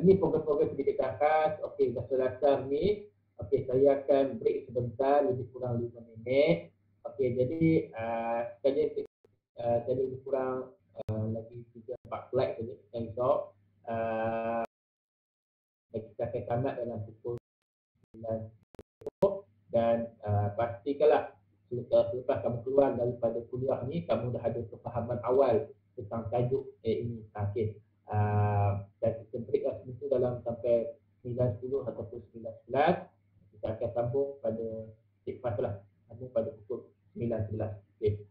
ini program-program pendidikan khas. Okey, dasar-dasar ni. Okey, saya akan break sebentar, lebih kurang 5 minit. Okey, jadi sekali saya lebih kurang lagi 3-4 slide saja yang risau. Kita akan tamat dalam pukul 9 dan pastikanlah selepas kamu keluar daripada kuliah ni, kamu dah ada kefahaman awal tentang tajuk ini. Okey. Dan kita breaklah sebentar dalam sampai 9.10 ataupun 9.11. Kita akan sambung pada lepas lah, sambung pada pukul 9.11. Okay.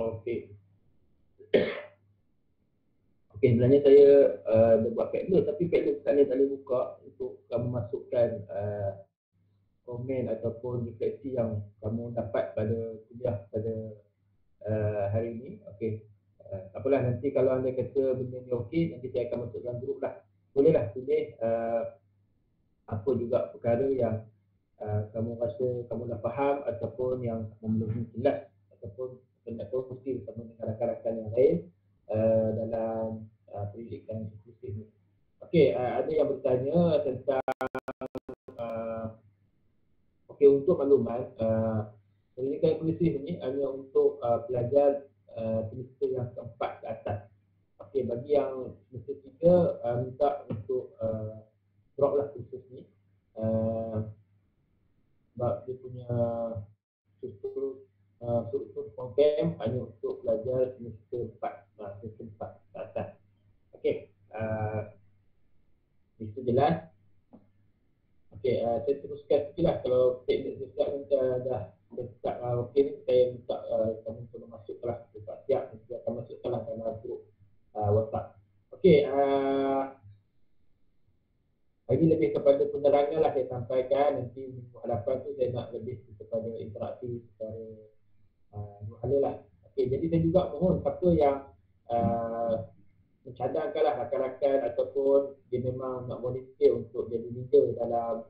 Okey. Okey, sebenarnya saya dah buat Padlet, tapi Padlet tak boleh buka untuk kamu masukkan komen ataupun refleksi yang kamu dapat pada kuliah pada hari ini. Okey. Tak apalah, nanti kalau anda kata benda ni okey, nanti saya akan masuk dalam grup lah. Bolehlah tulis apa juga perkara yang kamu rasa kamu dah faham ataupun yang belum jelas ataupun nak kongsi bersama dengan rakan-rakan yang lain dalam pendidikan inklusif ni. Okey, ada yang bertanya tentang okey, untuk makluman, pendidikan inklusif ni hanya untuk pelajar semester yang keempat ke atas. Okey, bagi yang semester 3 minta untuk drop lah kursus ni. Sebab dia punya struktur program hanya untuk pelajar semester 4 ke atas. Okey, itu jelas. Okey, saya teruskan sikit lah. Kalau teknik sesiap ni dah dekat okey ni, saya minta kamu tolong masuk kelas dekat siap, saya akan masuk kelas dalam grup WhatsApp. Okey, ini lebih kepada penerangan lah saya sampaikan. Nanti minggu hadapan tu saya nak lebih kepada interaksi secara dua hala lah. Okey, jadi saya juga mohon siapa yang mencadangkanlah rakan-rakan ataupun dia memang nak volunteer untuk jadi leader dalam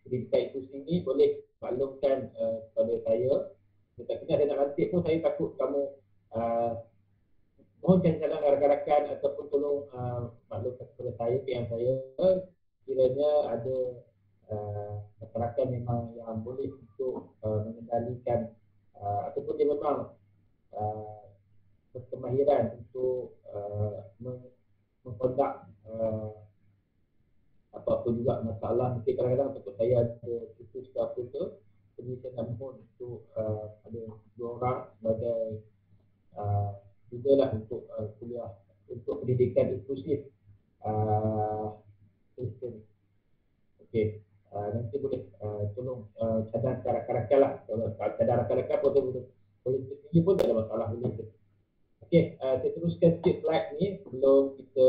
pendidikan inklusif ini, boleh maklumkan kepada saya. Tetapi saya nak lantik pun, saya takut kamu mohonkan jalan rakan-rakan ataupun tolong maklumkan kepada saya, PM saya, kiranya ada rakan-rakan memang yang boleh untuk mengendalikan ataupun dia memang berkemahiran untuk mengkondak apa-apa juga masalah. Mungkin kadang-kadang takut saya ada khusus ke apa ke, jadi saya nak mohon untuk ada 2 orang sebagai juga lah untuk kuliah untuk pendidikan inklusif Kristen. Okey, nanti boleh tolong cadangkan rakan-rakan lah. Kalau cadang rakan-rakan boleh sendiri pun tak ada masalah, boleh. Okey, saya teruskan sikit slide ni sebelum kita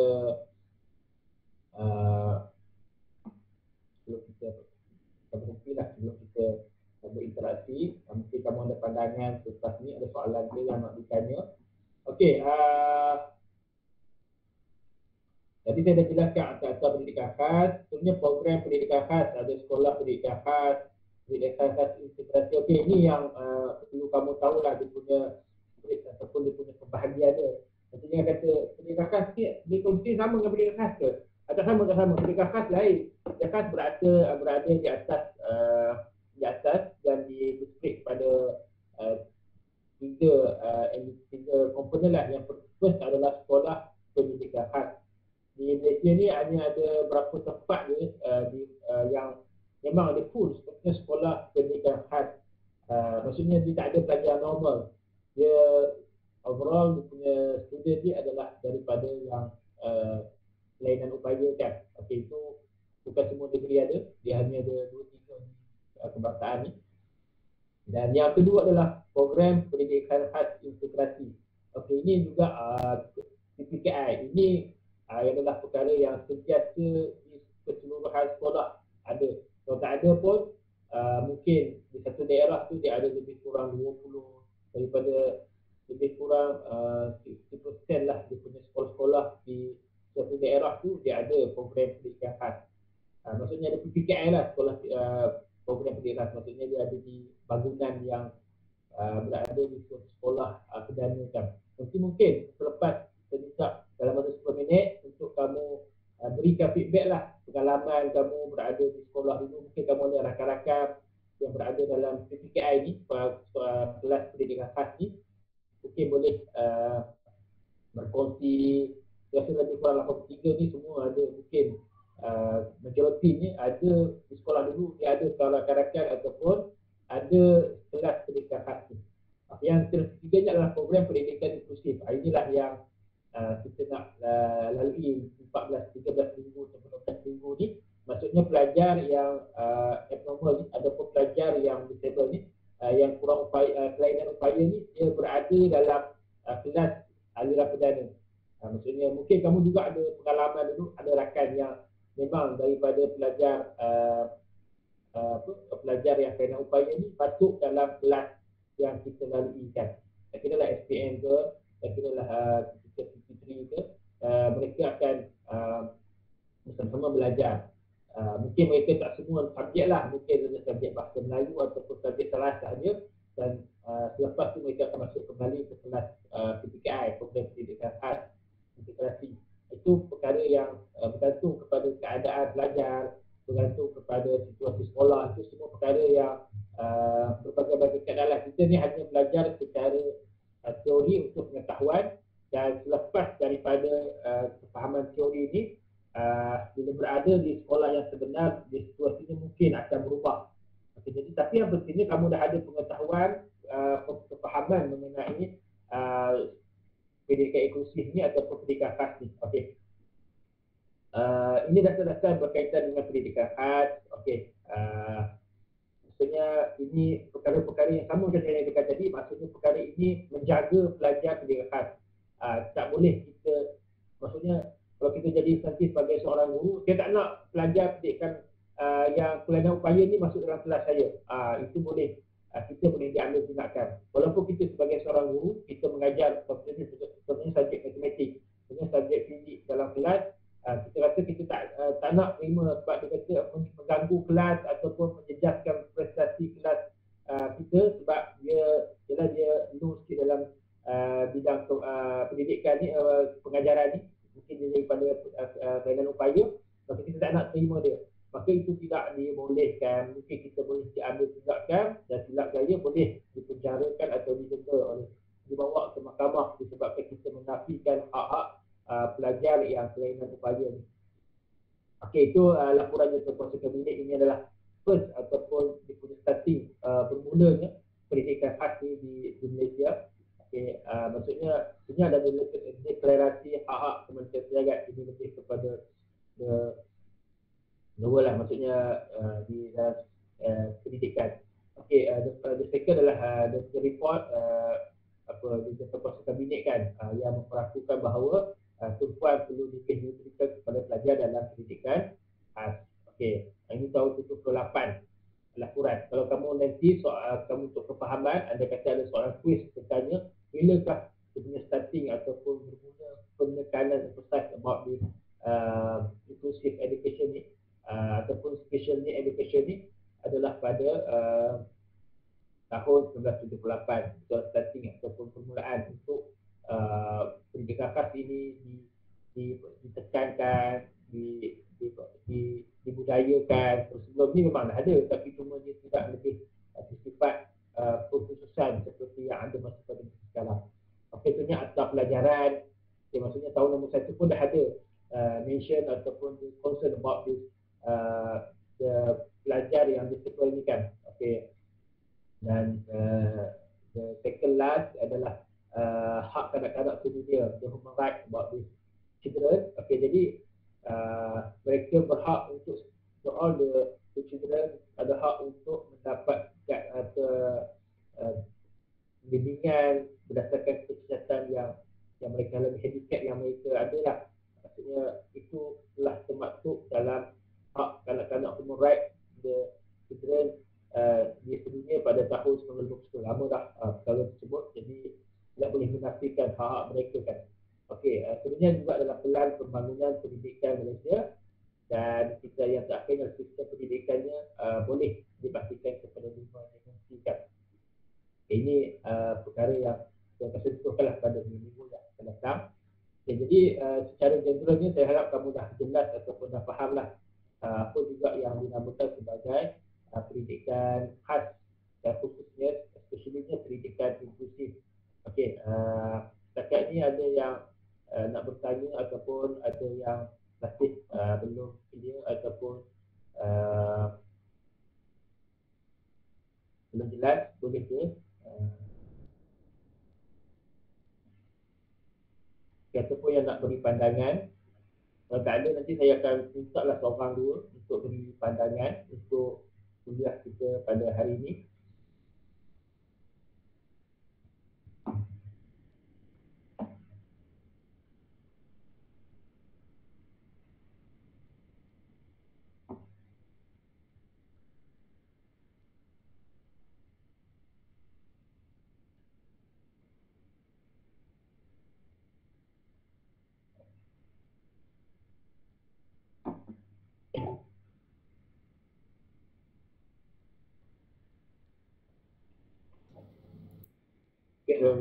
berhenti lah, sebelum kita berinteraksi. Mungkin kamu ada pandangan selepas ni, ada soalan ke yang nak ditanya. Okey, jadi saya dah jelaskan asas pendidikan khas. Sebenarnya program pendidikan khas, ada sekolah pendidikan khas, pendidikan khas integrasi. Okey, ini yang perlu kamu tahulah dia punya ataupun dia punya kebahagiaan dia. Maksudnya kata pendidikan khas dia mesti sama dengan pendidikan khas ke? Tak sama. Pendidikan khas lain. Pendidikan khas berada di atas dan diberi pada tiga komponen lah. Yang first adalah sekolah pendidikan khas. Di Malaysia ni hanya ada berapa tempat ni yang memang ada full seperti sekolah pendidikan khas. Maksudnya dia tak ada pelajar normal. Dia overall dia punya student dia adalah daripada yang kelainan upaya kan. Okey, itu bukan semua negeri ada. Dia hanya ada 2-3 kebangsaan ni. Dan yang kedua adalah program pendidikan khas integrasi. Okey, ini juga PPKI. Ini adalah perkara yang sentiasa di keseluruhan sekolah ada. Kalau tak ada pun mungkin di satu daerah tu dia ada lebih kurang 20 daripada lebih kurang 60% lah dia punya sekolah-sekolah di suatu daerah tu dia ada program pendidikan khas. Maksudnya ada PPKI lah, sekolah program pendidikan khas. Maksudnya dia ada di bangunan yang berada di suatu sekolah perdana kan. Mungkin selepas saya minta dalam masa 10 minit untuk kamu berikan feedback lah pengalaman kamu berada di sekolah dulu. Mungkin kamu ada rakan-rakan yang berada dalam PPKI ni, kelas pendidikan khas ni, mungkin boleh berkongsi. Rasa lebih kurang 83 ni semua ada, mungkin majoriti ni ada di sekolah dulu, dia ada rakan-rakan ataupun ada kelas pendidikan khas ni. Yang ketiganya adalah program pendidikan inklusif. Inilah yang kita nak lalui 14-13 minggu sebelum 14 minggu ni. Maksudnya pelajar yang abnormal ni ataupun pelajar yang disable ni yang kurang upaya, kelainan upaya ni dia berada dalam kelas aliran perdana. Maksudnya mungkin kamu juga ada pengalaman dulu, ada rakan yang memang daripada pelajar pelajar yang kelainan upaya ni masuk dalam kelas yang kita lalui kan. Kira lah SPM ke, kira lah CP3 ke, mereka akan bersama-sama belajar. Mungkin mereka tak semua subjek lah, mungkin ada subjek bahasa Melayu ataupun subjek salah sahaja, dan selepas tu mereka akan masuk kembali ke kelas PPKI, Program Pendidikan Khas Integrasi. Itu perkara yang bergantung kepada keadaan pelajar, bergantung kepada situasi sekolah. Itu semua perkara yang berbagai-bagai keadaan. Kita ni hanya belajar secara teori untuk pengetahuan, dan selepas daripada kefahaman teori ini, bila berada di sekolah yang sebenar, di situasinya mungkin akan berubah. Okay, jadi tapi yang pentingnya kamu dah ada pengetahuan, kefahaman mengenai pendidikan inklusif ni ataupun pendidikan khas ni. Okey. Ini dasar-dasar berkaitan dengan pendidikan khas. Okey. Maksudnya ini perkara-perkara yang sama macam yang dekat tadi. Maksudnya perkara ini menjaga pelajar pendidikan khas. Tak boleh kita, maksudnya kalau kita jadi nanti sebagai seorang guru, saya tak nak pelajar pendidikan yang kelainan upaya ni masuk dalam kelas saya. Itu boleh, kita boleh diambil tindakan. Walaupun kita sebagai seorang guru, kita mengajar contohnya subjek matematik, contohnya subjek fizik dalam kelas, kita rasa kita tak nak terima sebab dia kata mengganggu kelas ataupun menjejaskan prestasi kelas kita, sebab dia low sikit dalam bidang pendidikan ni, pengajaran ni, mungkin dia daripada kelainan upaya, maka kita tak nak terima dia. Maka itu tidak dibolehkan. Mungkin kita boleh diambil tindakan, dan silap gaya boleh dipenjarakan atau didenda, dibawa ke mahkamah disebabkan kita menafikan hak-hak pelajar yang kelainan upaya ni. Okey, itu laporan Jabatan Kuasa Kabinet. Ini adalah first ataupun di starting bermulanya pendidikan khas ni di Malaysia. Okey, maksudnya ini ada deklarasi hak-hak Kementerian Perniagaan, ini lebih kepada lower lah, maksudnya di dalam pendidikan. Okey, the second adalah the report di Jabatan Kuasa Kabinet kan, yang memperakukan bahawa tumpuan perlu diberikan kepada pelajar dalam pendidikan khas. Okey, ini tahun 78 laporan. Kalau kamu nanti kamu untuk kefahaman, anda kata ada soalan quiz bertanya, bilakah sebenarnya starting ataupun bermula penekanan emphasize about this inclusive education ni, ataupun special need education ni adalah pada tahun 1978. Itu starting ataupun permulaan untuk pendidikan khas ini ditekankan, dibudayakan. Sebelum ni memang ada, tapi cuma dia tidak lebih bersifat khususan seperti yang ada masa pada sekarang. Okey, contohnya akta pelajaran. Okay, maksudnya tahun nombor 1 pun dah ada mention ataupun concern about this pelajar yang disebut ini kan. Okey. Dan the second last adalah hak kanak-kanak sedunia, the human right about this children. Okey, jadi mereka berhak untuk, all the children ada hak untuk mendapatkan bimbingan berdasarkan kesihatan yang mereka lebih handicap yang mereka ada lah. Maksudnya itu telah termaktub dalam hak kanak-kanak human right the children di sedunia pada tahun 1950. Lama dah perkara tersebut, jadi tidak boleh menafikan hak-hak mereka kan. Okey, sebenarnya juga dalam pelan pembangunan pendidikan Malaysia, dan kita yang terakhir sistem pendidikannya boleh dipastikan kepada 5 dimensi kan. Ini perkara yang saya sentuhkanlah pada minggu yang akan datang. Okay, jadi secara generalnya saya harap kamu dah jelas ataupun dah faham lah apa juga yang dinamakan sebagai pendidikan khas, dan khususnya especially pendidikan inklusif. Okey, setakat ni ada yang nak bertanya ataupun ada yang masih belum clear ataupun belum jelas, boleh ke ataupun yang nak beri pandangan. Kalau tak ada, nanti saya akan minta lah seorang dua untuk beri pandangan untuk kuliah kita pada hari ini. Okay.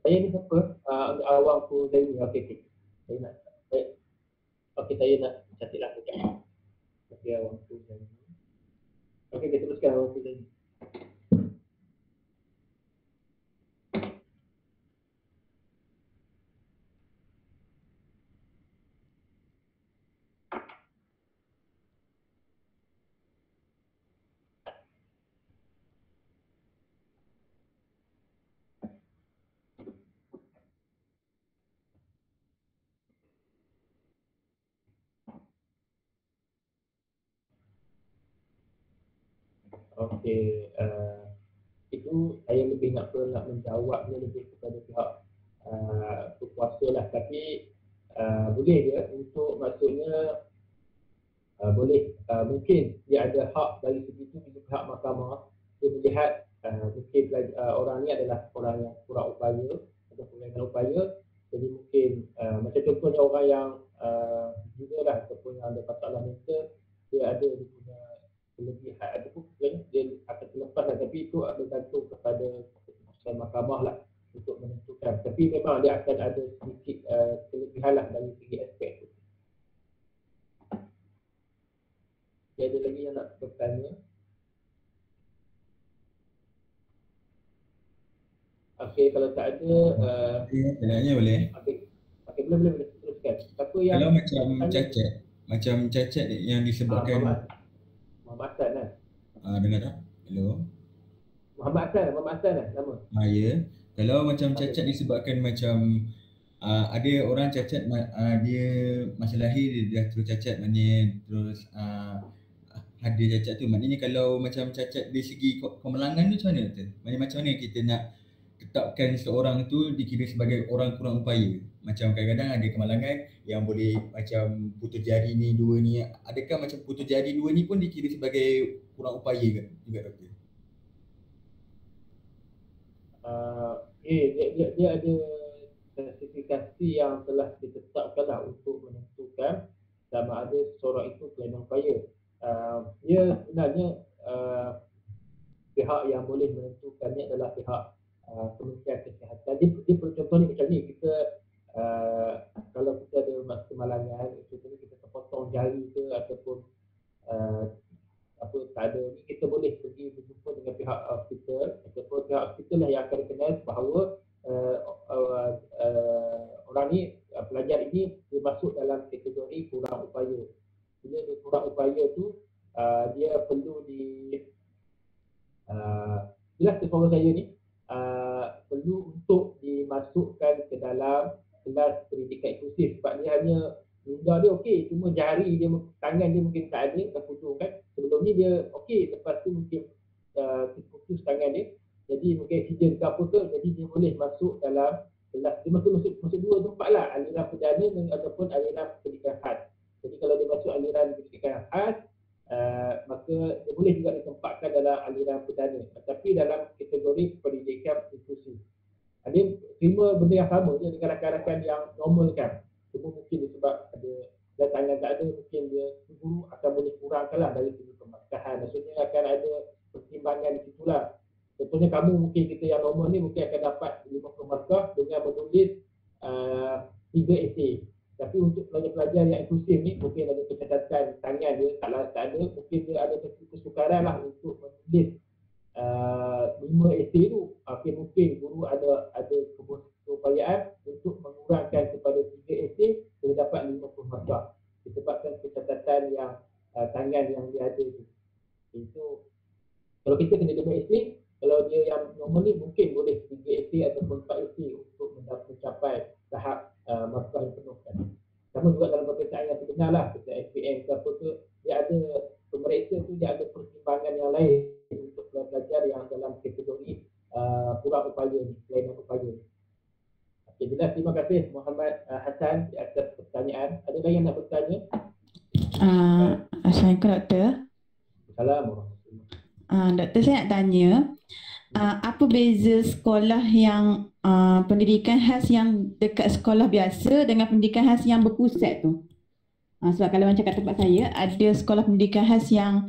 Saya ni siapa? Awang ku Zaini. Okey. Saya nak. Okey, saya nak cantiklah dekat. Okey, awang ku Zaini. Okey, kita teruskan awang ku Zaini. Okey, itu saya lebih nak menjawabnya lebih kepada pihak berkuasa lah, tapi boleh je untuk maksudnya boleh mungkin dia ada hak dari segi itu bila pihak mahkamah dia melihat mungkin orang ni adalah orang yang kurang upaya atau kurangkan upaya, jadi mungkin macam contohnya orang yang gila lah ataupun yang ada masalah mental, dia punya kelebihan ataupun dia akan terlepas lah, tapi itu bergantung kepada keputusan mahkamah lah untuk menentukan, tapi memang dia akan ada sedikit kelebihan lah dari segi aspek itu. Dia ada lagi yang nak bertanya? Okey, kalau tak ada tanya boleh. Okey, boleh teruskan. Siapa yang kalau macam cacat yang disebabkan Muhammad Hassan lah. Dengar tak? Hello. Muhammad Hassan lah nama. Ya. Kalau macam cacat disebabkan macam ada orang cacat dia masa lahir dia dah terus cacat, maknanya terus ada cacat tu, maknanya kalau macam cacat dari segi kemalangan tu macam mana tu? Maknanya macam mana kita nak tetapkan seorang tu dikira sebagai orang kurang upaya? Macam kadang-kadang ada kemalangan yang boleh macam putus jari ni dua ni, adakah macam putus jari dua ni pun dikira sebagai kurang upaya ke juga doktor? Dia ada klasifikasi yang telah ditetapkan lah untuk menentukan sama ada seorang itu kelainan upaya. Dia sebenarnya pihak yang boleh menentukannya adalah pihak Kementerian Kesihatan. Dia contohnya macam ni, kita kalau kita ada kemalangan, contohnya kita terpotong jari ke ataupun tak ada ni, kita boleh pergi berjumpa dengan pihak hospital ataupun pihak hospital lah yang akan kenal bahawa orang ni, pelajar ini dia masuk dalam kategori kurang upaya. Bila dia kurang upaya tu dia perlu jelas suara saya ni perlu untuk dimasukkan ke dalam kelas pendidikan inklusif, sebab dia hanya minda dia okey, cuma jari dia, tangan dia mungkin tak ada, terputus kan. Sebelum ni dia okey, lepas tu mungkin terputus tangan dia, jadi mungkin accident ke apa ke, jadi dia boleh masuk dalam kelas, dia masuk dua tempat lah, aliran perdana ataupun aliran pendidikan khas. Jadi kalau dia masuk aliran pendidikan khas, maka dia boleh juga ditempatkan dalam aliran perdana, tapi dalam kategori pendidikan inklusif. Dia terima benda yang sama je dengan rakan-rakan yang normal kan. Cuma mungkin sebab ada dan tangan tak ada, mungkin dia guru akan boleh kurangkan lah dari segi pemasukan. Maksudnya akan ada pertimbangan di situ lah. Contohnya kamu mungkin, kita yang normal ni mungkin akan dapat 50 markah dengan menulis 3 esei. Tapi untuk pelajar-pelajar yang inklusif ni mungkin ada kecacatan tangan dia tak ada, mungkin dia ada kesukaran lah untuk menulis 5 esei tu. Mungkin guru ada keupayaan untuk mengurangkan kepada 3 esei, dia dapat 50 markah disebabkan kecacatan yang tangan yang dia ada tu. Itu kalau kita kena 5 esei, kalau dia yang normal ni mungkin boleh 3 esei ataupun 4 esei untuk mencapai tahap markah yang penuh kan. Sama juga dalam peperiksaan yang terdengar lah, peperiksaan SPM ke apa tu, dia ada pemeriksa tu, dia ada pertimbangan yang lain untuk pelajar yang dalam kategori kurang upaya ni, kelainan upaya ni. Okey, jelas. Terima kasih Muhammad Hassan di atas pertanyaan. Ada lagi yang nak bertanya? Assalamualaikum doktor. Assalamualaikum. Doktor, saya nak tanya, apa beza sekolah yang pendidikan khas yang dekat sekolah biasa dengan pendidikan khas yang berpusat tu? Sebab kalau macam kat tempat saya, ada sekolah pendidikan khas yang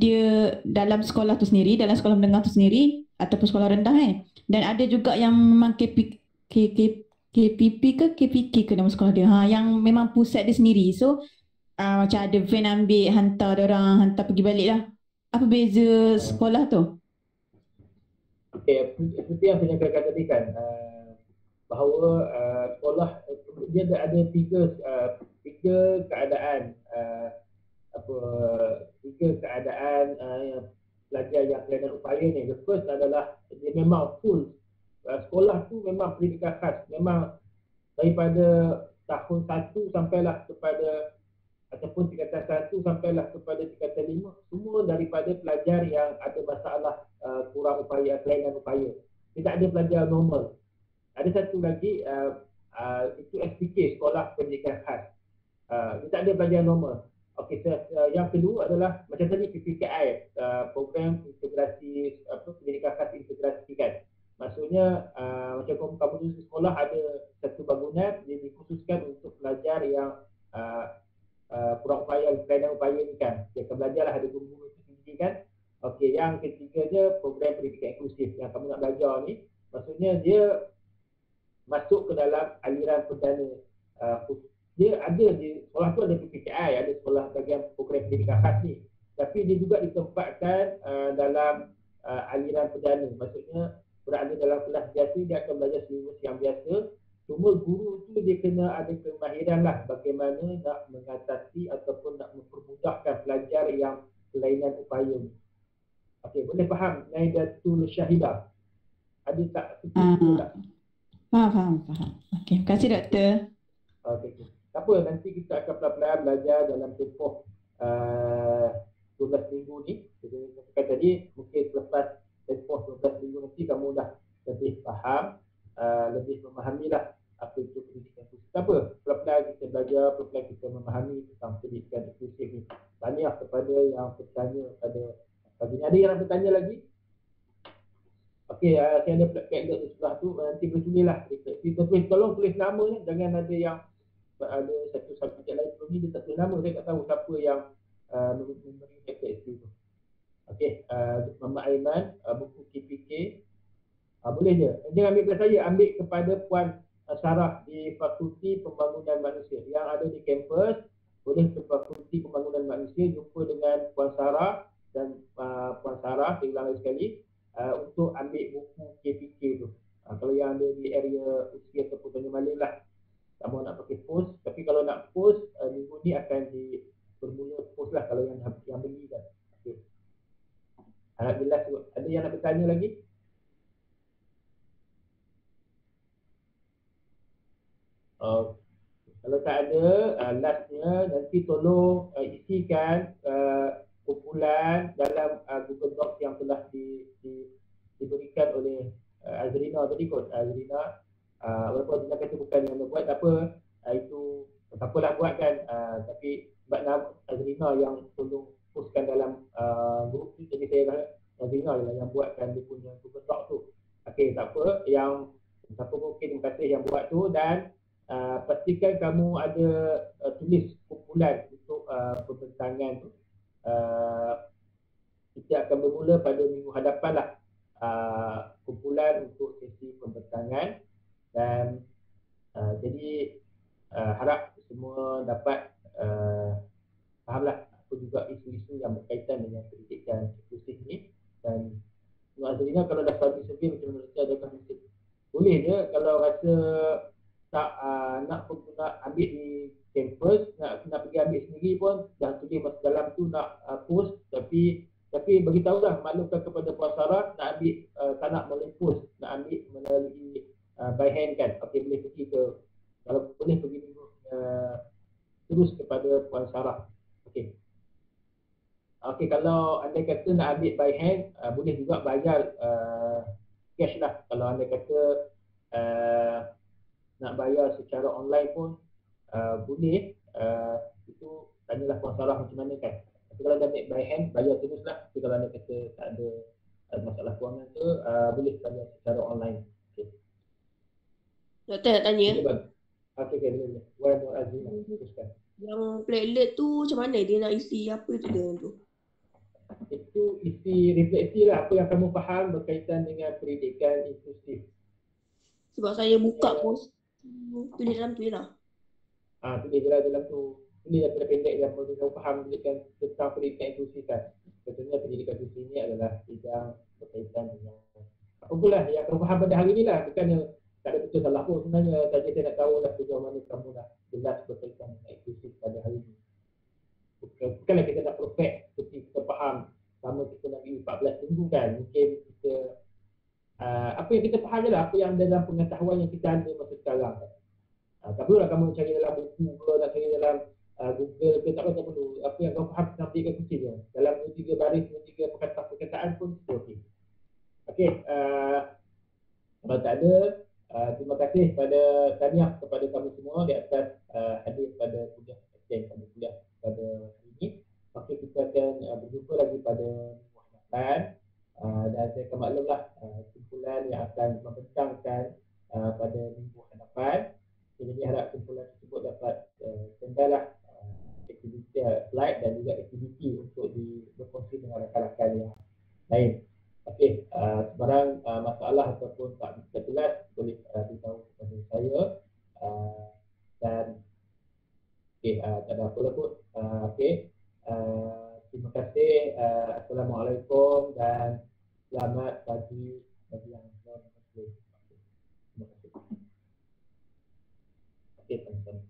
dia dalam sekolah tu sendiri, dalam sekolah menengah tu sendiri ataupun sekolah rendah kan. Dan ada juga yang memang KPP ke KPK ke nama sekolah dia. Yang memang pusat dia sendiri. So macam ada van ambil, hantar orang, hantar pergi balik lah. Apa beza sekolah tu? Okay, seperti yang saya katakan tadi kan, bahawa sekolah dia ada tiga keadaan tiga keadaan pelajar yang kelainan upaya ni. The first adalah dia memang full sekolah tu memang pendidikan khas, memang daripada tahun 1 sampailah kepada ataupun tingkatan 1 sampailah kepada tingkatan 5, semua daripada pelajar yang ada masalah kurang upaya, kelainan upaya. Tidak ada pelajar normal. Ada satu lagi itu SPK, sekolah pendidikan khas. Tidak ada pelajar normal. Okey, yang kedua adalah macam tadi PPKI, program integrasi pendidikan khas integrasi kan. Maksudnya macam kamu di sekolah ada satu bangunan dia dikhususkan untuk pelajar yang kurang upaya, kelainan upaya ni kan. Dia akan belajarlah, ada guru-guru tinggi kan. Okey, yang ketiganya program pendidikan inklusif yang kamu nak belajar ni. Maksudnya dia masuk ke dalam aliran perdana. Dia ada di sekolah tu ada PPKI, ada sekolah bagian program pendidikan khas ni. Tapi dia juga ditempatkan dalam aliran perdana. Maksudnya berada dalam kelas biasa, dia akan belajar silibus yang biasa. Cuma guru tu dia kena ada kemahiran lah bagaimana nak mengatasi ataupun nak mempermudahkan pelajar yang kelainan upaya ni. Okey, boleh faham Naidatul Syahidah? Ada tak seperti itu tak? Faham. Okey, terima kasih doktor. Okey. Tak apa, nanti kita akan pelan-pelan belajar dalam tempoh 12 minggu ni. Jadi katakan tadi, mungkin selepas tempoh 12 minggu nanti kamu dah lebih faham, lebih memahamilah apa itu pendidikan inklusif. Tak apa, pelan-pelan kita belajar, pelan-pelan kita memahami tentang pendidikan inklusif ni. Tanya kepada yang bertanya pada pagi ni. Ada yang nak bertanya lagi? Okey, saya ada padlet di sebelah tu, nanti boleh tulislah. Kita tulis, tolong tulis nama ni, jangan ada yang ada satu subjek lain sebelum ni dia tak tulis nama, saya tak tahu siapa yang memberi padlet tu. Okey, Muhammad Aiman, buku KPK. Boleh je. Jangan ambil kepada saya, ambil kepada Puan Sarah di Fakulti Pembangunan Manusia yang ada di kampus. Boleh ke Fakulti Pembangunan Manusia, jumpa dengan Puan Sarah dan Puan Sarah, saya ulang lagi sekali, untuk ambil buku KPK tu. Kalau yang ada di area usia ataupun Tanjung Malim lah, tak mahu nak pakai post. Tapi kalau nak post, minggu ni akan bermula post lah kalau yang beli kan. Okay. Alhamdulillah. Ada yang nak bertanya lagi? Kalau tak ada, lastnya nanti tolong isikan kumpulan dalam Google Docs yang telah diberikan oleh Azrina tadi kot. Azrina, walaupun Azrina kata bukan yang buat, tak apa, itu siapa nak buat kan, tapi sebab nama Azrina yang tolong postkan dalam grup tu, jadi saya rasa Azrina yang buatkan dia punya Google Docs tu. Okey, tak apa, yang siapa pun terima kasih yang buat tu, dan pastikan kamu ada tulis kumpulan untuk pembentangan tu. Kita akan bermula pada minggu hadapan lah, kumpulan untuk sesi pembentangan. Dan jadi harap semua dapat fahamlah apa juga isu-isu yang berkaitan dengan pendidikan inklusif ni. Dan Azrina kalau dah study survey macam mana saya ada mungkin boleh je kalau rasa tak nak ambil di kampus, nak pergi ambil sendiri pun dah tulis masa dalam tu nak post, tapi beritahulah, maklumkan kepada Puan Sarah nak ambil, tak nak melalui post, nak ambil melalui by hand kan. Okey, boleh pergi ke, kalau boleh pergi terus kepada Puan Sarah. Okey. Okey, kalau anda kata nak ambil by hand, boleh juga bayar cash lah. Kalau anda kata nak bayar secara online pun boleh. Itu tanyalah Puan Sarah macam mana kan. Tapi kalau anda ambil by hand, bayar terus lah. Tapi kalau anda kata tak ada masalah kewangan tu, boleh bayar secara online. Okay. Doktor nak tanya. Okey, boleh. Wan Azrina, teruskan. Yang platelet tu macam mana dia nak isi apa tu dia tu? Itu isi refleksi lah apa yang kamu faham berkaitan dengan pendidikan inklusif. Sebab saya buka post tulis dalam tu je lah. Tulis dalam tu. Tulis daripada pendek yang kamu faham tentang pendidikan inklusif kan. Contohnya pendidikan inklusif ini adalah bidang berkaitan dengan apa pula yang kamu faham pada hari ni lah. Bukannya tak ada betul salah pun sebenarnya. Saja saya nak tahu lah sejauh mana kamu dah jelas berkaitan dengan inklusif pada hari ini. Bukanlah kita nak perfect seperti kita faham sama kita lagi 14 minggu kan. Mungkin kita apa yang kita faham je lah, apa yang dalam pengetahuan yang kita ada masa sekarang kan. Tak perlulah kamu cari dalam buku ke, nak cari dalam Google ke, tak perlu. Apa yang kamu faham tentang pendidikan inklusif je. Dalam 2-3 baris, 2-3 perkataan pun itu okey. Okey, kalau tak ada, terima kasih tahniah kepada kamu semua di atas hadir pada kuliah pada hari ini. Okey, kita akan berjumpa lagi pada minggu hadapan. Dan saya akan maklumlah kumpulan yang akan membentangkan pada minggu hadapan. Jadi harap kumpulan tersebut dapat kendala aktiviti slide dan juga aktiviti untuk berkongsi dengan rakan-rakan yang lain. Okey, sebarang masalah ataupun tak jelas boleh beritahu kepada saya. Dan okey, tak ada apa lah pun. Okey, terima kasih. Assalamualaikum dan selamat pagi bagi yang non-Muslim. Terima kasih. Okey, sama-sama.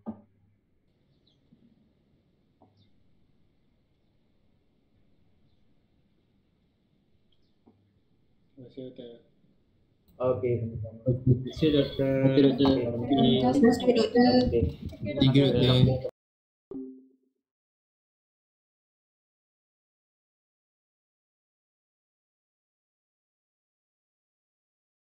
Terima kasih doktor. Okey, sama-sama. Terima kasih doktor. Okey, Terima kasih doktor. Okey. Thank you, doktor.